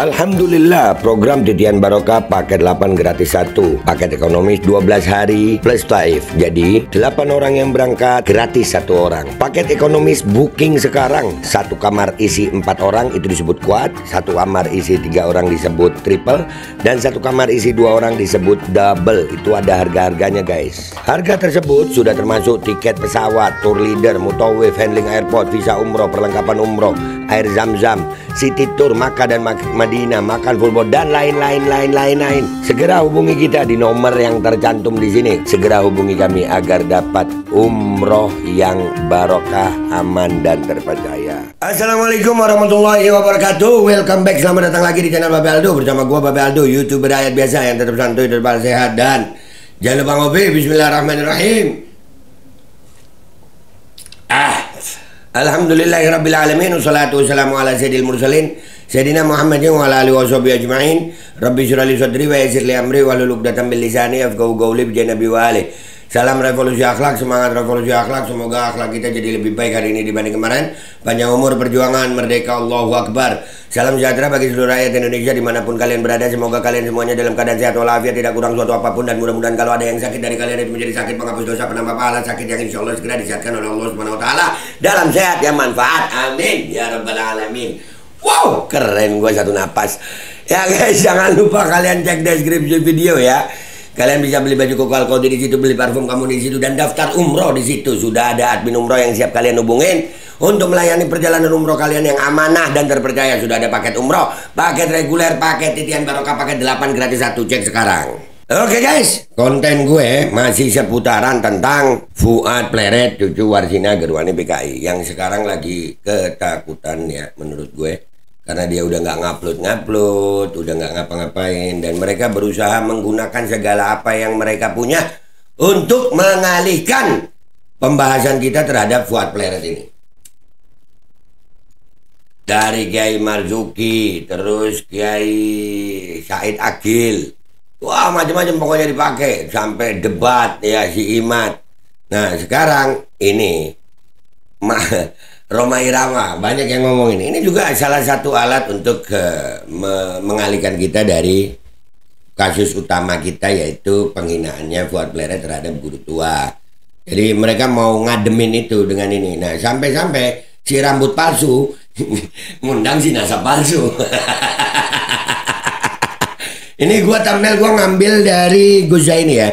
Alhamdulillah, program Titian Barokah paket 8 gratis 1, paket ekonomis 12 hari plus taif. Jadi 8 orang yang berangkat gratis 1 orang. Paket ekonomis booking sekarang, 1 kamar isi 4 orang itu disebut quad, 1 kamar isi 3 orang disebut triple, dan 1 kamar isi 2 orang disebut double. Itu ada harga-harganya guys. Harga tersebut sudah termasuk tiket pesawat, tour leader, mutawif, handling airport, visa umroh, perlengkapan umroh, air zam-zam, city tour, Makkah dan Madinah, makan full board, dan lain-lain. Segera hubungi kita di nomor yang tercantum di sini. Segera hubungi kami agar dapat umroh yang barokah, aman dan terpercaya. Assalamualaikum warahmatullahi wabarakatuh. Welcome back, selamat datang lagi di channel Babe Aldo bersama gua Babe Aldo, YouTuber rakyat biasa yang tetap santuy, tetap sehat, dan jangan lupa ngopi. Bismillahirrahmanirrahim. Alhamdulillahirabbil alamin, wassalatu wassalamu ala sayyidil mursalin Sayyidina Muhammadin wa ala alihi washabihi ajma'in. Rabbi shrah li sadri wa yassir li amri wahlul 'uqdatam min lisani yafqahu qawli bi nabi wa ali. Salam revolusi akhlak, semangat revolusi akhlak. Semoga akhlak kita jadi lebih baik hari ini dibanding kemarin. Panjang umur, perjuangan, merdeka, Allahu Akbar. Salam sejahtera bagi seluruh rakyat Indonesia dimanapun kalian berada. Semoga kalian semuanya dalam keadaan sehat walafiat, tidak kurang suatu apapun. Dan mudah-mudahan kalau ada yang sakit dari kalian itu menjadi sakit penghapus dosa, penambah pahala, sakit yang insya Allah segera disehatkan oleh Allah Subhanahu Wa Taala dalam sehat yang manfaat. Amin ya rabbal alamin. Wow, keren gua satu napas. Ya guys, jangan lupa kalian cek deskripsi video ya. Kalian bisa beli baju koko alkodi di situ, beli parfum kamu di situ, dan daftar umroh di situ. Sudah ada admin umroh yang siap kalian hubungin untuk melayani perjalanan umroh kalian yang amanah dan terpercaya. Sudah ada paket umroh, paket reguler, paket Titian Barokah, paket 8 gratis 1. Cek sekarang. Oke guys, konten gue masih seputaran tentang Fuad Pleret, cucu Warsina Gerwani PKI, yang sekarang lagi ketakutan ya menurut gue. Karena dia udah nggak ngupload, udah nggak ngapa-ngapain, dan mereka berusaha menggunakan segala apa yang mereka punya untuk mengalihkan pembahasan kita terhadap Fuad Pleret ini. Dari Kiai Marzuki, terus Kiai Said Agil, wah macam-macam pokoknya dipakai, sampai debat ya si Imat. Nah sekarang ini Rhoma Irama, banyak yang ngomongin. Ini juga salah satu alat untuk mengalihkan kita dari kasus utama kita, yaitu penghinaannya Fuad Pleret terhadap guru tua. Jadi mereka mau ngademin itu dengan ini. Nah sampai-sampai si rambut palsu ngundang si nasab palsu. Ini gua thumbnail gua ngambil dari Guzaini ya.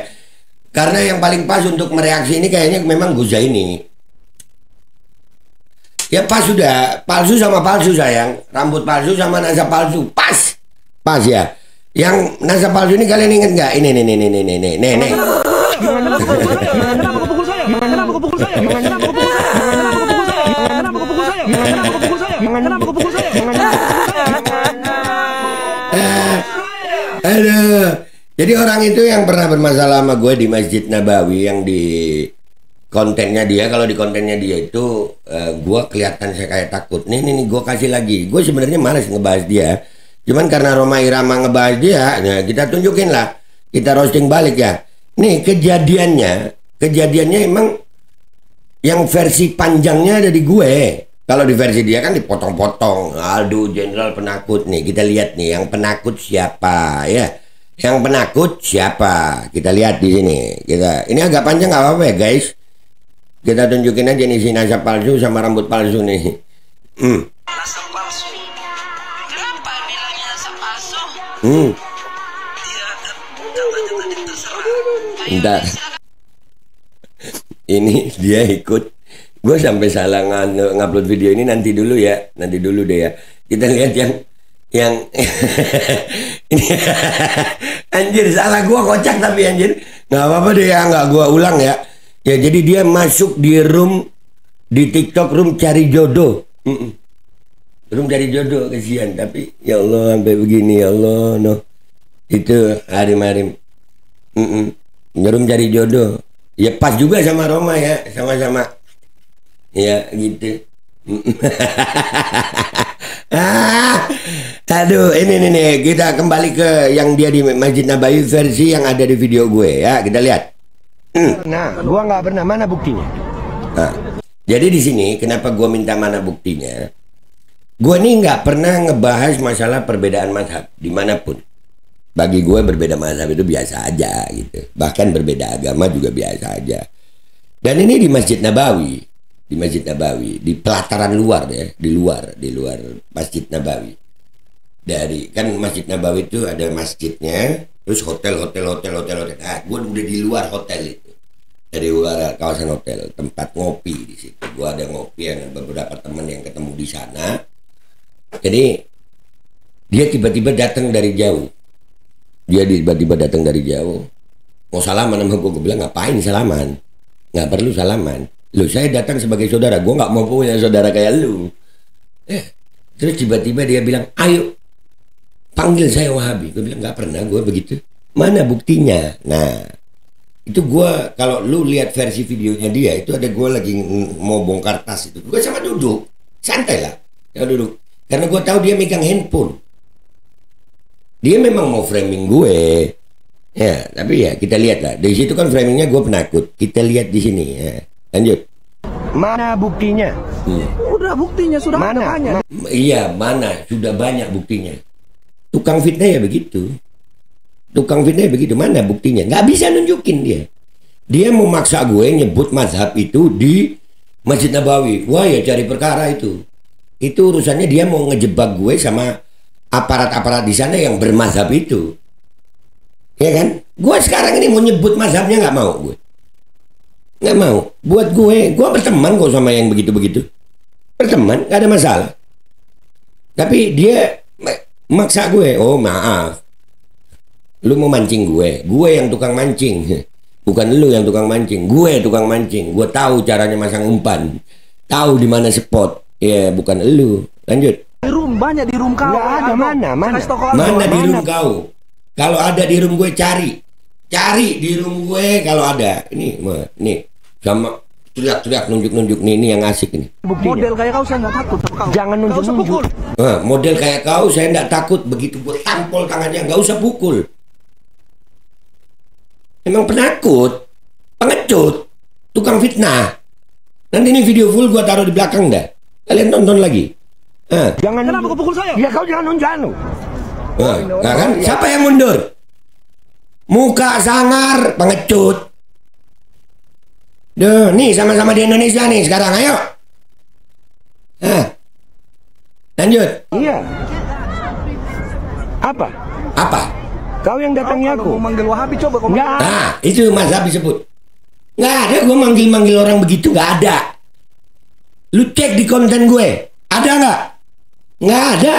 Karena yang paling pas untuk mereaksi ini kayaknya memang Guzaini. Ya pas sudah, palsu sama palsu sayang, rambut palsu sama nasab palsu, pas ya. Yang nasab palsu ini kalian ingat nggak? Ini. Aduh, jadi orang itu yang pernah bermasalah sama gue di Masjid Nabawi, yang di kontennya dia, kalau di kontennya dia itu gue kelihatan saya kayak takut. Nih gue kasih lagi. Gue sebenarnya malas ngebahas dia, cuman karena Rhoma Irama ngebahas dia, nah kita tunjukin lah, kita roasting balik ya. Nih kejadiannya emang yang versi panjangnya ada di gue. Kalau di versi dia kan dipotong-potong. Aldo Jenderal penakut. Nih kita lihat nih, yang penakut siapa ya? Yang penakut siapa? Kita lihat di sini. Ini agak panjang nggak apa-apa ya guys. Kita tunjukin aja nih si nasab palsu sama rambut palsu nih. Nasab palsu. Kenapa bilangnya nasab palsu? Dia katanya tadi terserah. Bentar. Ini dia ikut. Gue sampai salah ngupload video ini, nanti dulu deh ya. Kita lihat yang ini. Anjir, salah gue kocak tapi anjir. Nggak apa-apa deh ya, nggak gue ulang ya. Ya jadi dia masuk di room di TikTok, room cari jodoh. Room cari jodoh, kesian, tapi ya Allah sampai begini, ya Allah no. Itu harim-harim. Room cari jodoh. Ya pas juga sama Rhoma ya, sama-sama. Ya gitu. Aduh, ini nih, kita kembali ke yang dia di Masjid Nabawi versi yang ada di video gue ya, kita lihat. Nah, gua nggak pernah, mana buktinya? Nah, jadi di sini kenapa gua minta mana buktinya? Gue nih nggak pernah ngebahas masalah perbedaan mazhab dimanapun. Bagi gue berbeda mazhab itu biasa aja gitu. Bahkan berbeda agama juga biasa aja. Dan ini di Masjid Nabawi, di pelataran luar ya, di luar Masjid Nabawi. Dari kan Masjid Nabawi itu ada masjidnya, terus hotel. Nah, gue udah di luar hotel itu. Dari luar kawasan hotel, tempat ngopi di situ. Gue ada ngopi dengan beberapa teman yang ketemu di sana. Jadi dia tiba-tiba datang dari jauh. Mau salaman sama gue bilang ngapain salaman? Nggak perlu salaman. Loh, saya datang sebagai saudara, gue nggak mau punya saudara kayak lu. Terus tiba-tiba dia bilang, ayo panggil saya Wahabi. Gue bilang nggak pernah gue begitu. Mana buktinya? Nah, itu gue kalau lu lihat versi videonya dia itu ada gue lagi mau bongkar tas itu. Gue sama duduk, santai lah, ya duduk. Karena gue tahu dia megang handphone. Dia memang mau framing gue. Ya, tapi ya kita lihat lah. Di situ kan framingnya gue penakut. Kita lihat di sini. Ya. Lanjut. Mana buktinya? Udah buktinya sudah ada banyak. Iya, mana? Sudah banyak buktinya. Tukang fitnah ya begitu. Mana buktinya? Nggak bisa nunjukin dia. Dia memaksa gue nyebut mazhab itu di Masjid Nabawi. Wah ya cari perkara itu. Itu urusannya dia mau ngejebak gue sama aparat-aparat di sana yang bermazhab itu. Ya kan? Gue sekarang ini mau nyebut mazhabnya nggak mau gue. Nggak mau. Buat gue berteman kok sama yang begitu-begitu. Berteman, nggak ada masalah. Tapi dia maksa gue. Oh maaf. Lu mau mancing gue. Gue yang tukang mancing. Bukan lu yang tukang mancing. Gue tukang mancing. Gue tahu caranya masang umpan. Tahu di mana spot. Ya bukan elu. Lanjut. Di room banyak di room kau. Nggak ada mana di room kau. Kalau ada di room gue cari di room gue kalau ada. Ini sama teriak-teriak nunjuk nih, ini yang asik ini. Buktinya. Model kayak kau saya nggak takut sama kau. Jangan nunjuk. Model kayak kau saya nggak takut, begitu gue tampol tangannya nggak usah pukul. Emang penakut, pengecut, tukang fitnah. Nanti ini video full gue taruh di belakang dah. Kalian tonton lagi. Jangan. Kenapa kau pukul saya? Ya kau jangan nunjuk. Nah kan, siapa yang mundur? Muka sangar, pengecut. Duh, nih sama-sama di Indonesia nih sekarang, ayo. Lanjut. Iya. Apa? Kau yang datangi aku. Mau manggil Wahabi coba kau. Nah, itu mazhab disebut. Nggak ada gue manggil orang begitu, nggak ada. Lu cek di konten gue, ada nggak? Nggak ada.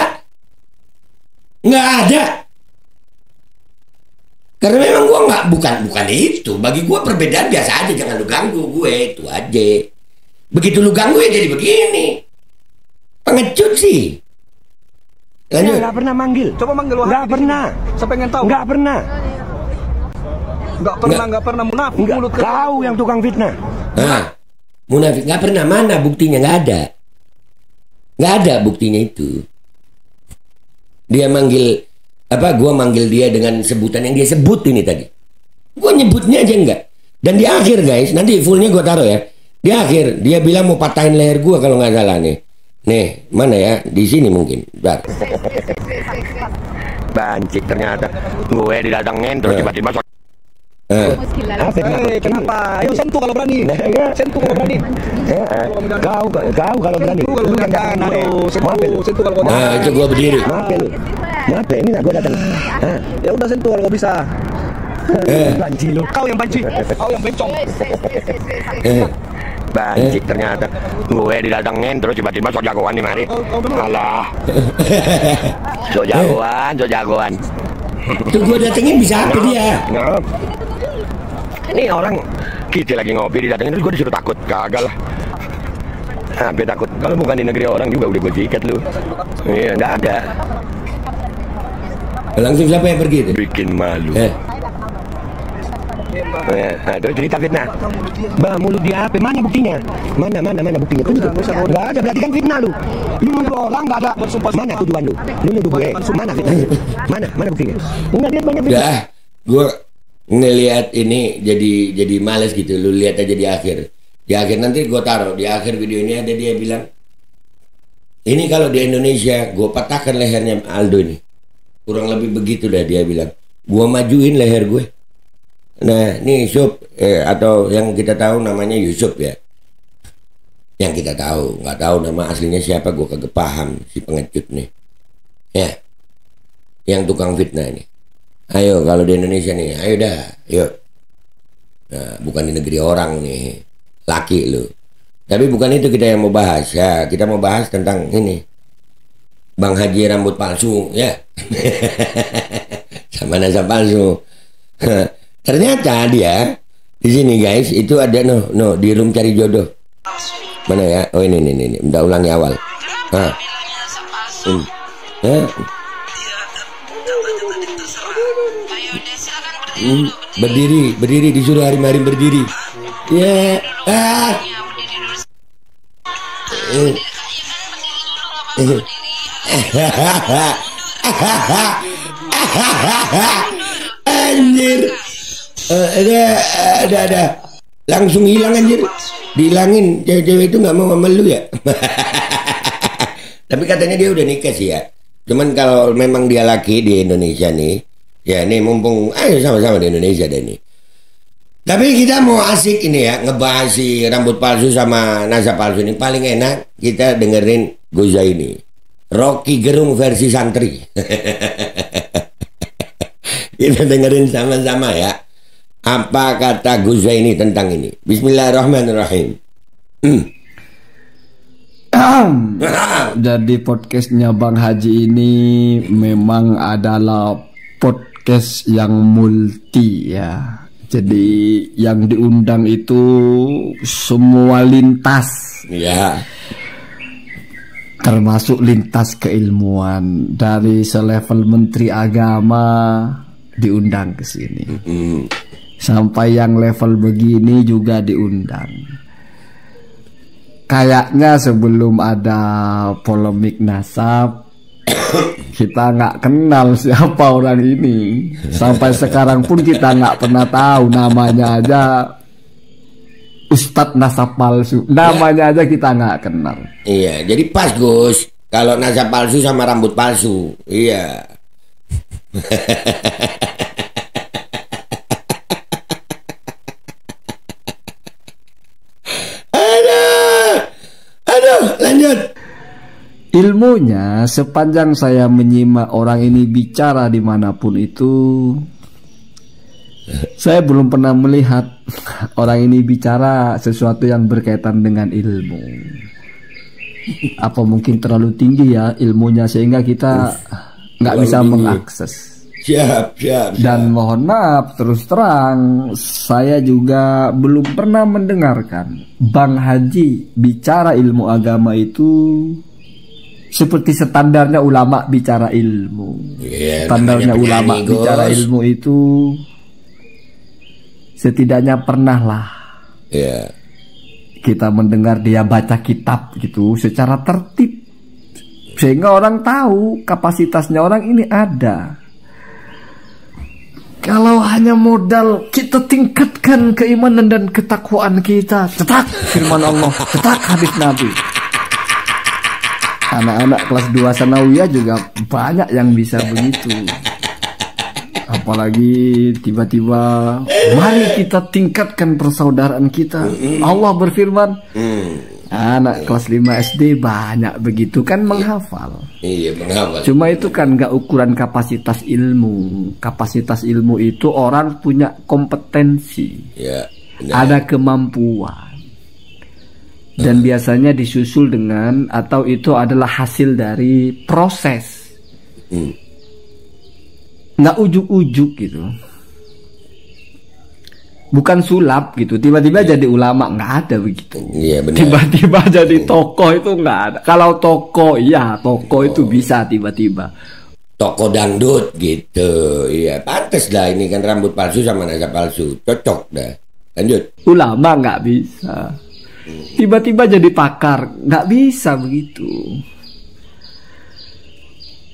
Karena memang gue bukan itu. Bagi gue perbedaan biasa aja, jangan lu ganggu gue, itu aja. Begitu lu ganggu ya jadi begini. Pengecut sih. Lanjut. Nggak pernah manggil. Coba manggil Wahabi. Nggak pernah. Saya pengen tahu. Nggak pernah munafik mulut kau yang tukang fitnah. Munafik nggak pernah. Mana buktinya? Nggak ada buktinya itu. Dia manggil gua manggil dia dengan sebutan yang dia sebut ini tadi. Gua nyebutnya aja enggak. Dan di akhir guys, nanti fullnya gua taruh ya. Di akhir dia bilang mau patahin leher gua kalau nggak salah nih. Nih, mana ya? Di sini mungkin. Bentar. Bancik ternyata. Gue didatengin terus tiba-tiba kenapa? Ayo sentuh kalau berani. Sentuh kalau berani. Kau kalau berani. Lu kan sentuh kalau berani. Nah, itu gua berdiri. Maaf, ini nggak gua datang. Ya udah sentuh kalau bisa. Banci lu. Kau yang banci. Kau yang bencong. Bancik ternyata. Gue didatengin terus tiba-tiba sok jagoan nih mari. Alah. Sok jagoan. Itu gue datengin bisa apa dia? Ini orang kita lagi ngopi didatengin terus gue disuruh takut. Kagak lah. Sampai takut. Kalau bukan di negeri orang juga udah gue sikat lu. Iya, nggak ada. Langsung siapa yang pergi itu? Bikin malu. Terus cerita fitnah. Mulut dia apa? Mana buktinya? Mana buktinya? Tunjuk. Nggak ada, berarti kan fitnah lu. Lu nuduh orang nggak ada. Mana tujuan lu? Lu nuduh gue. Mana fitnah? Mana buktinya? Nggak lihat banyak fitnah. Gue ngelihat ini jadi males gitu. Lu lihat aja di akhir. Di akhir nanti gue taruh. Di akhir video ini ada dia bilang, Ini kalau di Indonesia, gue patahkan lehernya Aldo ini. Kurang lebih begitu dah dia bilang. Gue majuin leher gue. Nah, ini Yusuf, atau yang kita tahu namanya Yusuf ya. Yang kita tahu, nggak tahu nama aslinya siapa, gue kagak paham si pengecut nih. Ya, yang tukang fitnah ini. Ayo kalau di Indonesia nih, ayo dah, yuk. Nah, bukan di negeri orang nih, laki lu. Tapi bukan itu kita yang mau bahas ya. Kita mau bahas tentang ini, Bang Haji rambut palsu ya. Sama nasab palsu. Ternyata dia di sini guys itu ada no di room cari jodoh. Mana ya? Oh ini. Udah ulangi awal. Kenapa bilangnya sepasung? Ya. Ayo deh silakan berdiri dulu. Berdiri disuruh hari-hari berdiri. Ya. Anjir. Ada. Langsung hilang anjir. Dihilangin. Cewek-cewek itu nggak mau sama lu ya. Tapi katanya dia udah nikah sih ya. Cuman kalau memang dia laki di Indonesia nih, ya nih mumpung ayo sama-sama di Indonesia deh nih. Tapi kita mau asik ini ya, ngebahas si rambut palsu sama nasab palsu ini. Paling enak kita dengerin Goza ini. Rocky Gerung versi santri. Kita dengerin sama-sama ya. Apa kata Goza ini tentang ini? Bismillahirrahmanirrahim. Jadi podcastnya Bang Haji ini memang adalah podcast yang multi ya. Jadi yang diundang itu semua lintas ya. Termasuk lintas keilmuan. Dari selevel Menteri Agama diundang ke sini. Sampai yang level begini juga diundang. Kayaknya sebelum ada polemik nasab, kita nggak kenal siapa orang ini. Sampai sekarang pun kita nggak pernah tahu namanya aja. Ustadz nasab palsu, namanya aja kita nggak kenal. Iya, jadi pas Gus. Kalau nasab palsu sama rambut palsu, iya. Aduh, lanjut. Ilmunya sepanjang saya menyimak orang ini bicara dimanapun itu, saya belum pernah melihat orang ini bicara sesuatu yang berkaitan dengan ilmu. Apa mungkin terlalu tinggi ya ilmunya sehingga kita nggak bisa mengakses. Siap. Dan mohon maaf terus terang, saya juga belum pernah mendengarkan Bang Haji bicara ilmu agama itu seperti standarnya ulama bicara ilmu. Standarnya ulama bicara ilmu itu setidaknya pernah lah kita mendengar dia baca kitab gitu secara tertib, sehingga orang tahu kapasitasnya orang ini ada. Kalau hanya modal kita tingkatkan keimanan dan ketakwaan kita, cetak firman Allah, cetak hadis Nabi. Anak-anak kelas 2 sanawiyah juga banyak yang bisa begitu. Apalagi tiba-tiba mari kita tingkatkan persaudaraan kita. Allah berfirman. Anak kelas 5 SD banyak begitu kan menghafal. Iya, menghafal. Cuma itu kan gak ukuran kapasitas ilmu. Kapasitas ilmu itu orang punya kompetensi. Ya, ada kemampuan. Dan biasanya disusul dengan atau itu adalah hasil dari proses. Nggak ujuk-ujuk gitu. Bukan sulap gitu. Tiba-tiba jadi ulama, nggak ada begitu. Iya, benar. Tiba-tiba jadi tokoh itu nggak ada. Kalau tokoh, iya tokoh itu bisa tiba-tiba. Tokoh dangdut gitu. Iya, pantes dah ini kan rambut palsu sama nasab palsu. Cocok dah. Lanjut. Ulama nggak bisa. Tiba-tiba jadi pakar, nggak bisa begitu.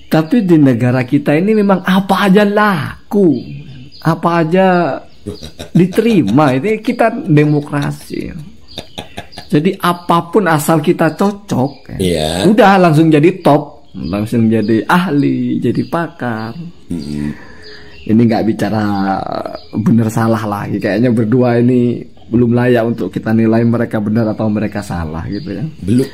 Tapi di negara kita ini memang apa aja laku, apa aja diterima. Ini kita demokrasi. Jadi apapun asal kita cocok, Iya. udah langsung jadi top, langsung jadi ahli, jadi pakar. Ini nggak bicara benar salah lagi, kayaknya berdua ini belum layak untuk kita nilai mereka benar atau mereka salah gitu ya.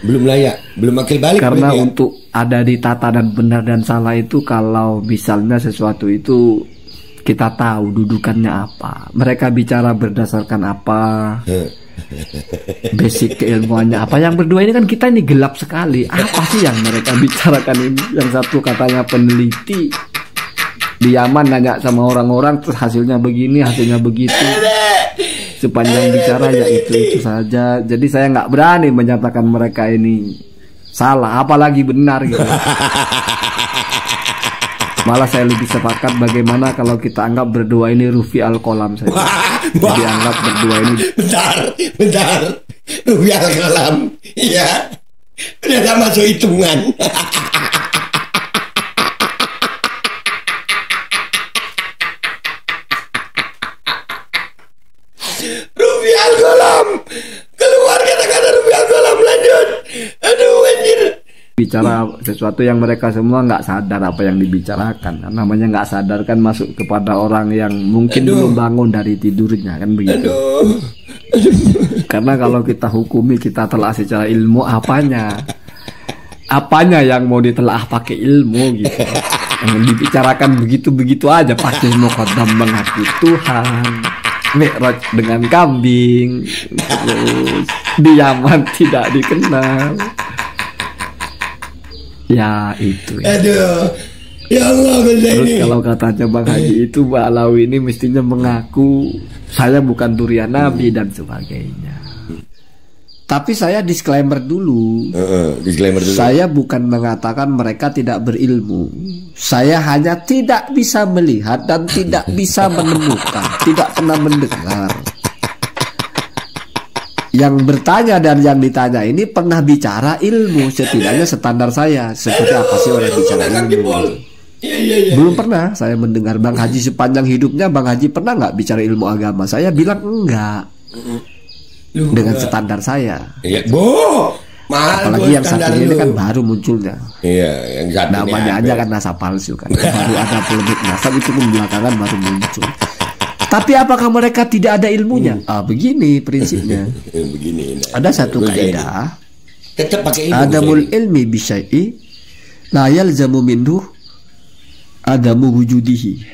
Belum layak, belum akil balik. Karena ya. untuk ada di tata dan benar dan salah itu, kalau misalnya sesuatu itu kita tahu dudukannya apa, mereka bicara berdasarkan apa, basic keilmuannya apa. Yang berdua ini kan kita ini gelap sekali. Apa sih yang mereka bicarakan ini? Yang satu katanya peneliti di Yaman, nanya sama orang-orang terus hasilnya begini, hasilnya begitu. Sepanjang bicara ya itu saja. Jadi saya nggak berani menyatakan mereka ini salah, apalagi benar gitu. Malah saya lebih sepakat bagaimana kalau kita anggap berdua ini Rufi Al-Qalam saja. Jadi anggap berdua ini. Bentar. Rufi Al-Qalam. Iya. Ternyata masuk hitungan. Rufi Al-Qalam. Keluar kata-kata Rufi Al-Qalam, lanjut. Aduh anjir. Bicara sesuatu yang mereka semua nggak sadar apa yang dibicarakan. Namanya nggak sadar kan masuk kepada orang yang mungkin belum bangun dari tidurnya kan begitu. Karena kalau kita hukumi, kita telah secara ilmu apanya yang mau ditelaah pakai ilmu gitu. Yang dibicarakan begitu-begitu aja pakai muqaddam mengaku Tuhan, Mi'raj dengan kambing, terus di Yaman tidak dikenal. Ya itu ya. Aduh. Ya Allah, terus kalau katanya Bang Haji itu Mbak Alawi ini mestinya mengaku saya bukan durian Nabi dan sebagainya. Tapi saya disclaimer dulu. Disclaimer dulu. Saya bukan mengatakan mereka tidak berilmu. Saya hanya tidak bisa melihat dan tidak bisa menemukan, tidak pernah mendengar. Yang bertanya dan yang ditanya ini pernah bicara ilmu, setidaknya standar saya seperti apa sih orang bicara ilmu. Belum pernah saya mendengar Bang Haji sepanjang hidupnya. Bang Haji pernah nggak bicara ilmu agama? Saya bilang enggak. Dengan standar saya. Iya, mahal. Apalagi yang satu ini kan baru munculnya. Iya, yang satu namanya aja kan NASA palsu kan. Baru ada polemik NASA itu pun belakangan baru muncul. Tapi apakah mereka tidak ada ilmunya? Begini prinsipnya. Begini. Ada satu kaidah. Tetap pakai ilmu. Adamul ilmi bisyai'i la yalzamu minhu adamu wujudihi.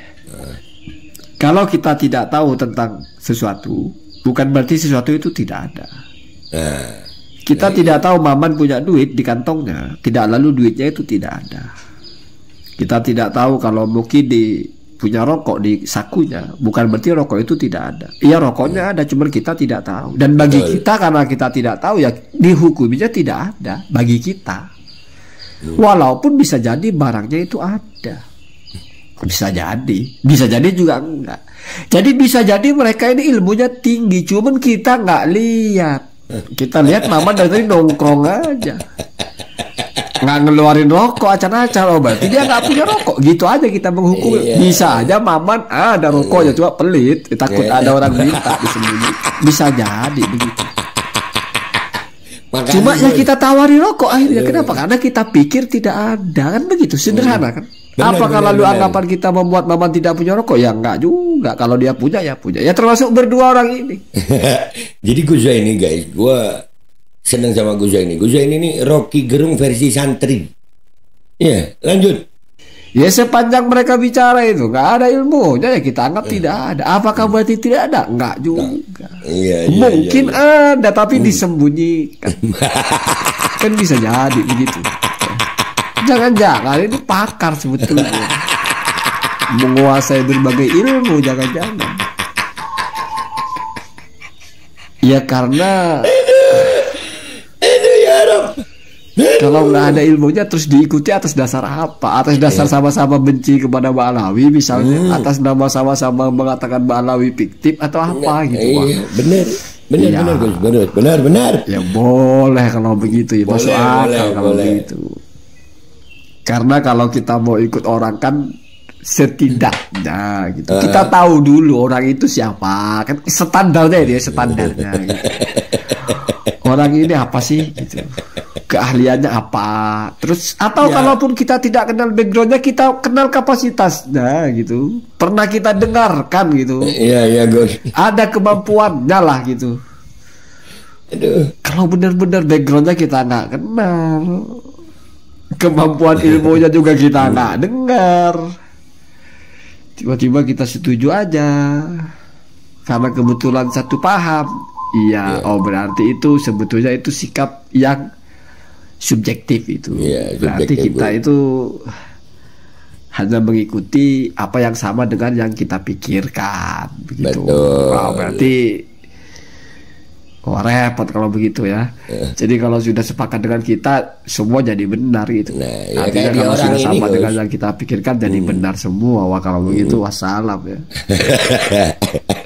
Kalau kita tidak tahu tentang sesuatu, bukan berarti sesuatu itu tidak ada. Kita tidak tahu Maman punya duit di kantongnya, tidak lalu duitnya itu tidak ada. Kita tidak tahu kalau Mukidi punya rokok di sakunya, bukan berarti rokok itu tidak ada. Iya, rokoknya ada, cuma kita tidak tahu. Dan bagi kita, karena kita tidak tahu, ya dihukuminya tidak ada bagi kita. Walaupun bisa jadi barangnya itu ada, bisa jadi juga enggak. Jadi bisa jadi mereka ini ilmunya tinggi, cuman kita nggak lihat. Kita lihat Maman dari tadi nongkrong aja, nggak ngeluarin rokok acan-acan. Berarti dia nggak punya rokok, gitu aja kita menghukum. Bisa aja Maman ada rokoknya, cuma pelit, takut ada orang minta disembunyi. Bisa jadi begitu. Makanya Cuma ya kita tawari rokok akhirnya. Kenapa? Karena kita pikir tidak ada, kan begitu, sederhana kan. Apakah lalu anggapan kita membuat Maman tidak punya rokok? Ya enggak juga. Kalau dia punya ya punya. Ya termasuk berdua orang ini. Jadi Gus ini guys, gua seneng sama Gus ini. Gus ini nih Rocky Gerung versi santri. Ya, lanjut. Ya sepanjang mereka bicara itu nggak ada ilmunya, ya kita anggap tidak ada. Apakah berarti tidak ada? Enggak juga. Mungkin ada tapi disembunyikan. Kan bisa jadi begitu. Jangan-jangan ini pakar sebetulnya, menguasai berbagai ilmu, jangan-jangan. Ya karena kalau nggak ada ilmunya terus diikuti atas dasar apa? Atas dasar sama-sama benci kepada Mbak Alawi misalnya, atas nama sama-sama mengatakan Mbak Alawi fiktif atau apa gitu. Benar. Ya boleh kalau begitu, ya masuk akal kalau begitu. Karena kalau kita mau ikut orang kan setidaknya gitu, kita tahu dulu orang itu siapa, kan standarnya dia standarnya gitu. orang ini apa sih gitu. Keahliannya apa, terus atau Ya. kalaupun kita tidak kenal backgroundnya, kita kenal kapasitasnya gitu, pernah kita dengarkan gitu, Iya Gus. ada kemampuannya lah gitu. Aduh. Kalau benar-benar backgroundnya kita nggak kenal, kemampuan ilmunya juga kita nggak dengar, tiba-tiba kita setuju aja karena kebetulan satu paham. Iya, oh berarti itu sebetulnya itu sikap yang subjektif itu. Iya, Berarti subjektif, kita Bu. itu hanya mengikuti apa yang sama dengan yang kita pikirkan begitu. Betul. Wow, berarti repot kalau begitu ya. Jadi kalau sudah sepakat dengan kita, semua jadi benar gitu. Nah, ya Artinya kayak di kalau orang sudah ini, sama Gus. dengan yang kita pikirkan jadi benar semua. Wah kalau begitu wassalam ya.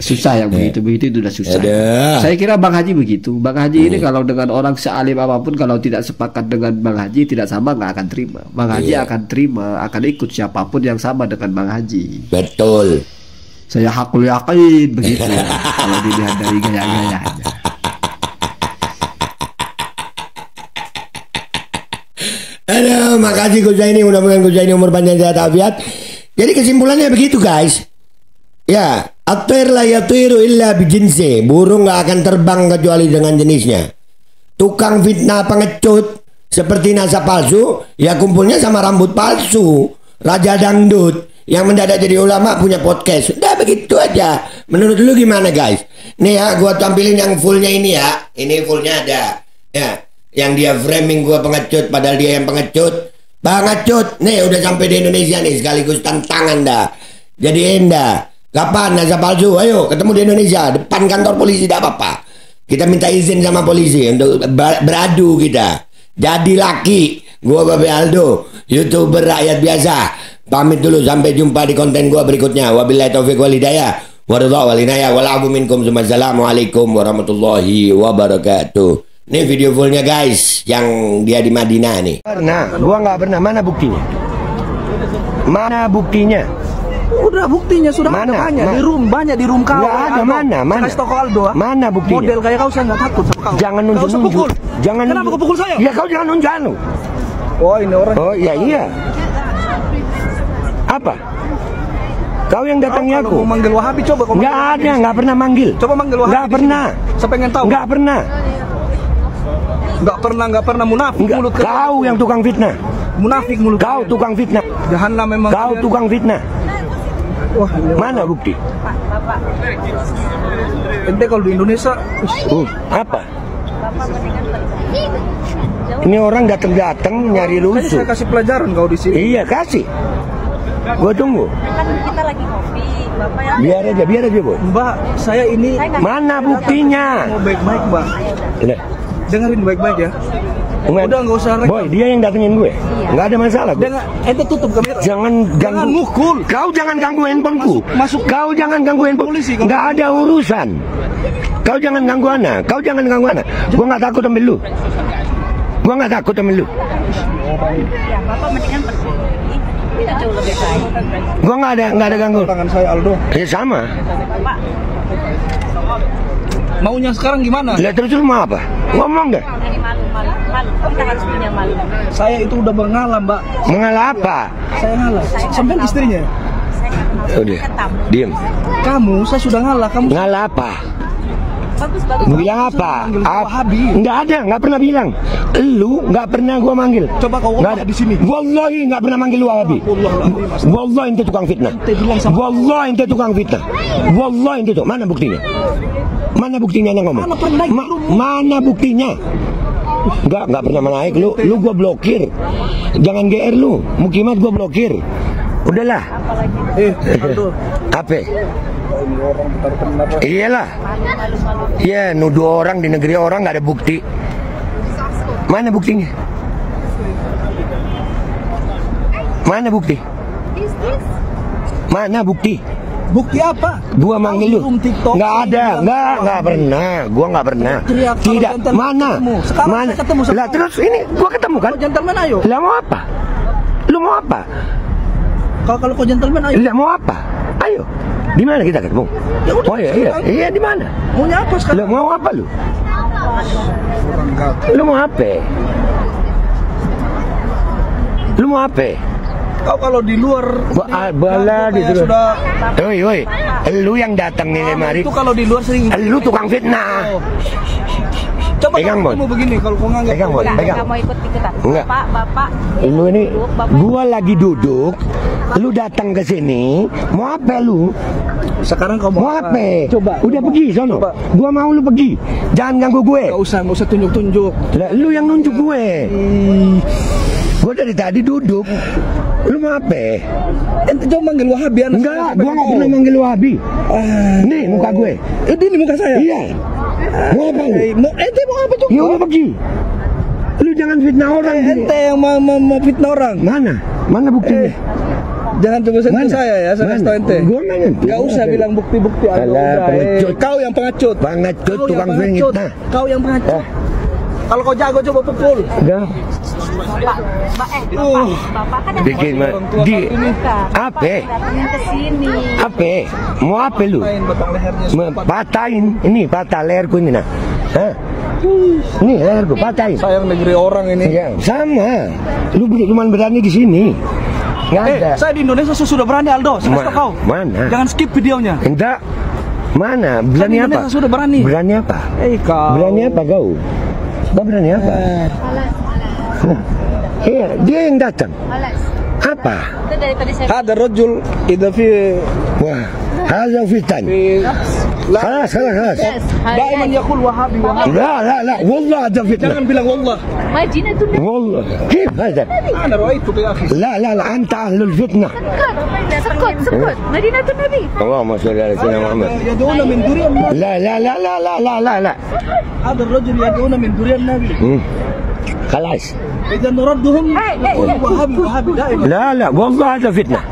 Susah yang begitu-begitu itu udah susah. Aduh. Saya kira Bang Haji begitu. Bang Haji ini kalau dengan orang sealim apapun, kalau tidak sepakat dengan Bang Haji, tidak sama, nggak akan terima. Bang Haji Iya. akan terima, akan ikut siapapun yang sama dengan Bang Haji. Betul. Saya hakul yakin begitu. Kalau dilihat dari gaya-gayanya. Aduh, makasih Gus Zaini, mudah-mudahan Gus Zaini umur panjang sehat afiat. Jadi kesimpulannya begitu guys. Ya, at-tayr la yatiru illa bijinsi. Burung nggak akan terbang kecuali dengan jenisnya. Tukang fitnah pengecut seperti nasa palsu, ya kumpulnya sama rambut palsu. Raja dangdut yang mendadak jadi ulama punya podcast. Udah begitu aja. Menurut lu gimana guys? Nih ya, gua tampilin yang fullnya ini ya. Ini fullnya ada. Ya, yang dia framing gua pengecut padahal dia yang pengecut. Pengecut. Nih udah sampai di Indonesia nih, sekaligus tantangan dah. Jadi enda. Kapan nasa palsu? Ayo ketemu di Indonesia, depan kantor polisi, tidak apa-apa. Kita minta izin sama polisi untuk beradu kita. Jadi laki. Gua Babe Aldo, YouTuber rakyat biasa. Pamit dulu, sampai jumpa di konten gua berikutnya. Wabillahi taufiq wal hidayah. Waridha wal inayah wal afu minkum. Assalamualaikum warahmatullahi wabarakatuh. Ini video fullnya guys, yang dia di Madinah nih. Pernah, gua nggak pernah. Mana buktinya? Mana buktinya? Udah buktinya sudah Mana? ada banyak Ma- di room kau. Nggak ada, mana? Kasih tau kau Aldo. Mana buktinya? Model kayak kau saya nggak takut sama kau. Jangan Kau usah nunjuk-nunjuk. pukul. Jangan Kenapa nunjuk. kau pukul saya? Ya kau jangan nunjuk. Oh ini orang. Oh iya. Apa? Kau yang datangi Kalau aku? mau manggil Wahabi coba kau. Nggak manggil ada, Wahabi. nggak pernah manggil. Coba manggil Wahabi. Nggak di pernah. sini. Saya pengen tahu. Nggak pernah. Nggak pernah munafik Nggak. mulut Kau yang tukang fitnah. munafik mulut. Kau kalian. tukang fitnah. Jahanam memang. Kau kalian. tukang fitnah. Wah, ini Mana bukti? ente kalau di Indonesia. Apa? Ini orang datang-datang nyari Kayaknya rusuh. saya kasih pelajaran kau di sini. Iya kasih. Gua tunggu. Kan kita lagi ngopi, Bapak yang Biar aja boy. Mbak, saya ini Mana buktinya? mau baik-baik, Mbak. Udah. Dengerin baik-baik ya. Udah nggak usah rekam. Boy, dia yang datengin gue. Nggak ada masalah. Gue. Dengar, ente tutup kamera. Jangan Jangan ganggu. mukul. Kau jangan ganggu handphoneku. Masuk. Kau jangan ganggu handphone. Polisi, kau. Nggak ada urusan. Kau jangan ganggu anak. Kau jangan ganggu anak. Gua nggak takut sama lu. Gua nggak takut sama lu. Ya, Bapak mendingan pergi. Itu jauh lebih baik. Gua nggak ada ganggu. Tangan saya Aldo. Ya sama. Pak, Maunya sekarang gimana? Lihat terus lu mau apa? Ngomong deh. ini malu. Kita harus punya malu. Saya itu udah mengalah, Mbak. Mengalah apa? Saya ngalah. Sampai istrinya. Udah. Diem. Kamu, saya sudah ngalah. Kamu Ngalah apa? Bagus. Mau bilang apa? Manggil gua Wahabi. Nggak ada, nggak pernah bilang. Lu nggak pernah gua manggil. Coba kau Nggak ngomong di sini. Wallahi nggak pernah manggil lu Wahabi. Wallahi ente tukang fitnah. Ente bilang sama- Wallahi ente tukang fitnah. Wallahi ente tuh. Mana buktinya? Mana buktinya yang ngomong? Mana pernah naik? Mana buktinya? Nggak pernah naik. Lu gua blokir. Jangan GR lu. Mukimat gua blokir. Udahlah. Aldo. Apa? Ini orang benar-benar. Iyalah. Ya, nuduh orang di negeri orang nggak ada bukti. Mana buktinya? Mana bukti? Mana bukti? Bukti apa? Gua manggil lu. Room TikTok. Nggak ada, nggak pernah. Gua nggak pernah. Teriak kalau Tidak. gentleman Mana? ketemu. Sekarang Mana? saya ketemu sama Lah kamu. terus ini gua ketemu kan? Kau gentleman ayo. Lah mau apa? Lu mau apa? Kalau kau gentleman ayo. Lah mau apa? Ayo. Di mana kita ketemu? Ya udah, Oh iya, di mana? Maunya apa Lah sekarang? mau apa lu? Lu mau apa? Lu mau apa? Kau kalau di luar Bala kayak gitu. sudah Woi, lu yang datang nih kemari. itu kalau di luar sering. Lu tukang fitnah. Coba Pegang, Bon. kamu begini kalau kau nganggap. Pegang, Bon. Pegang. Nggak mau ikut-ikutan. Enggak. Bapak. Lu ini, duduk, Bapak. gua lagi duduk. Lu datang ke sini, mau apa lu? Sekarang kau Mau apa? Coba. Udah pergi sono. Coba. Gua mau lu pergi. Jangan ganggu gue. Nggak usah tunjuk-tunjuk. Lah, lu yang nunjuk gue. Gua dari tadi duduk. Lu mau apa? Ente coba manggil Wahabi anak. Enggak, gua nggak pernah manggil Wahabi. Nih muka gue. Ini muka saya. Iya. Mau apa lu? Ente mau apa juga? Ya udah pergi. Lu jangan fitnah orang. Ente yang mau fitnah orang. Mana? Mana buktinya? Jangan coba sentuh Mana? saya ya, saya kasih tau ente. Gua nggak nyentuh. Nggak usah bilang bukti-bukti. Alah, Udah, pengecut. Kau yang pengecut. Pengecut, Kau yang tukang pengecut. fitnah. Kau yang pengecut. Eh. Kalau kau jago coba pukul. Enggak. Bapak kan yang Bikin di apa? datangin ke sini. Apa? Mau apa lu? Main batang lehernya. Patahin. Ini patah leherku ini nah. Hah? Ini leherku patahin. Sayang negeri orang ini. Ya, sama. Lu cuma berani di sini. Nggak ada. Saya di Indonesia sudah berani Aldo. Saya kasih tau kau. Mana? Jangan skip videonya. Enggak. Mana? Berani Di apa? Indonesia sudah berani. Berani apa? Kau. Berani apa kau? Kau berani apa? Iya, dia yang datang. Apa? Itu dari tadi saya Ada rojul idza fi Wah, hadza fitan. خلاص خلاص daiman yaqul Wahabi Wahabi. لا والله هذا فتنة Jangan bilang wallah. Madinah tuh والله كيف هذا Ana ra'aitu ya akhi. لا أنت أهل الفتنة sekut. Madinah tuh Nabi. اللهم صل على سيدنا محمد Yad'una min duriyan nabi. لا Ada rojul yad'una min duriyan nabi. خلاص Idza nuradduhum Wahabi Wahabi daiman. لا والله هذا فتنة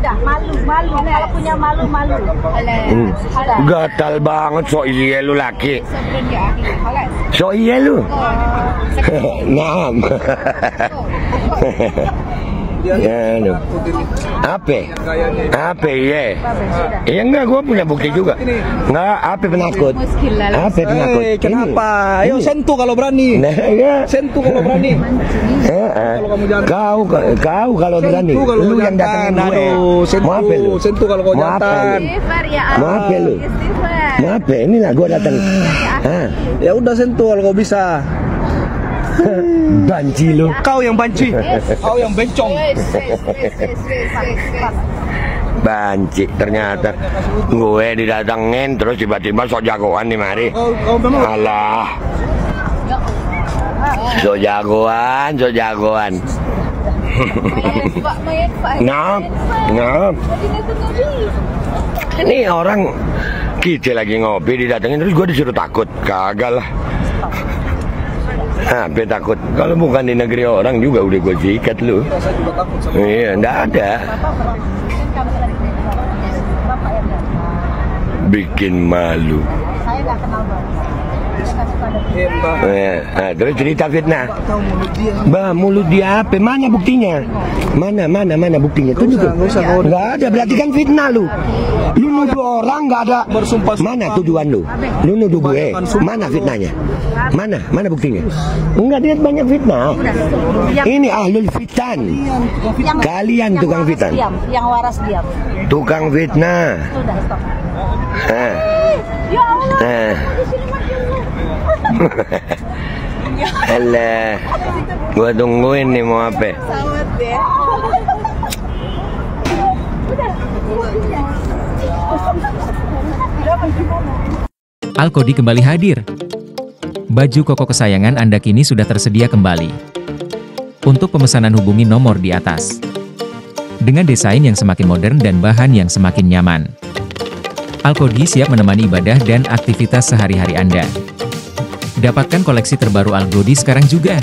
Udah malu. Kalau punya malu. Sudah. gatal banget so iya lu laki Sebelum ya akhir. Halas. so iya lu naam ya lu apa iya iya enggak gua punya bukti juga enggak apa penakut apa penakut Kenapa? Ayo Ini. sentuh kalau berani. Nah, ya. Sentuh kalau berani. Kau kalau berani, Sentuh kalau lu kau yang datangin jantan. gue. Aduh, Mau apa lu? sentuh kalau kau Mau apa jantan. lu? Istighfar ya Mau Allah. apa lu? Istighfar. Mau apa? Ini lah gue datang. Hah? Ya udah sentuh kalau kau bisa. Banci lu. Kau yang banci. Kau yang bencong. Banci ternyata gue didatengin terus tiba-tiba sok jagoan nih mari. Kau memang Alah. Sok jagoan. Nah. Ini orang kita lagi ngopi didatengin terus gue disuruh takut. Kagak lah. Apa takut? Kalau bukan di negeri orang juga udah gue sikat lu. Iya, enggak ada. Bikin malu. Saya nggak kenal Bapak. Terus cerita fitnah. tahu mulut dia. Mulut dia apa? Mana buktinya? Mana buktinya? Tunjuk. Nggak ada. Berarti kan fitnah lu. Lu nuduh orang nggak ada. Bersumpah. Mana tuduhan lu? Lu nuduh gue. Mana fitnahnya? Mana buktinya? Enggak, dia banyak fitnah. Ini ahlul fitan. Kalian tukang fitan. Yang waras diam. Tukang fitnah. Sudah stop. Ya Allah. Alah, gua tungguin nih mau apa? Selamat deh. Alkodi kembali hadir. Baju koko kesayangan Anda kini sudah tersedia kembali. Untuk pemesanan hubungi nomor di atas. Dengan desain yang semakin modern dan bahan yang semakin nyaman. Alkodi siap menemani ibadah dan aktivitas sehari-hari Anda. Dapatkan koleksi terbaru Alkodi sekarang juga.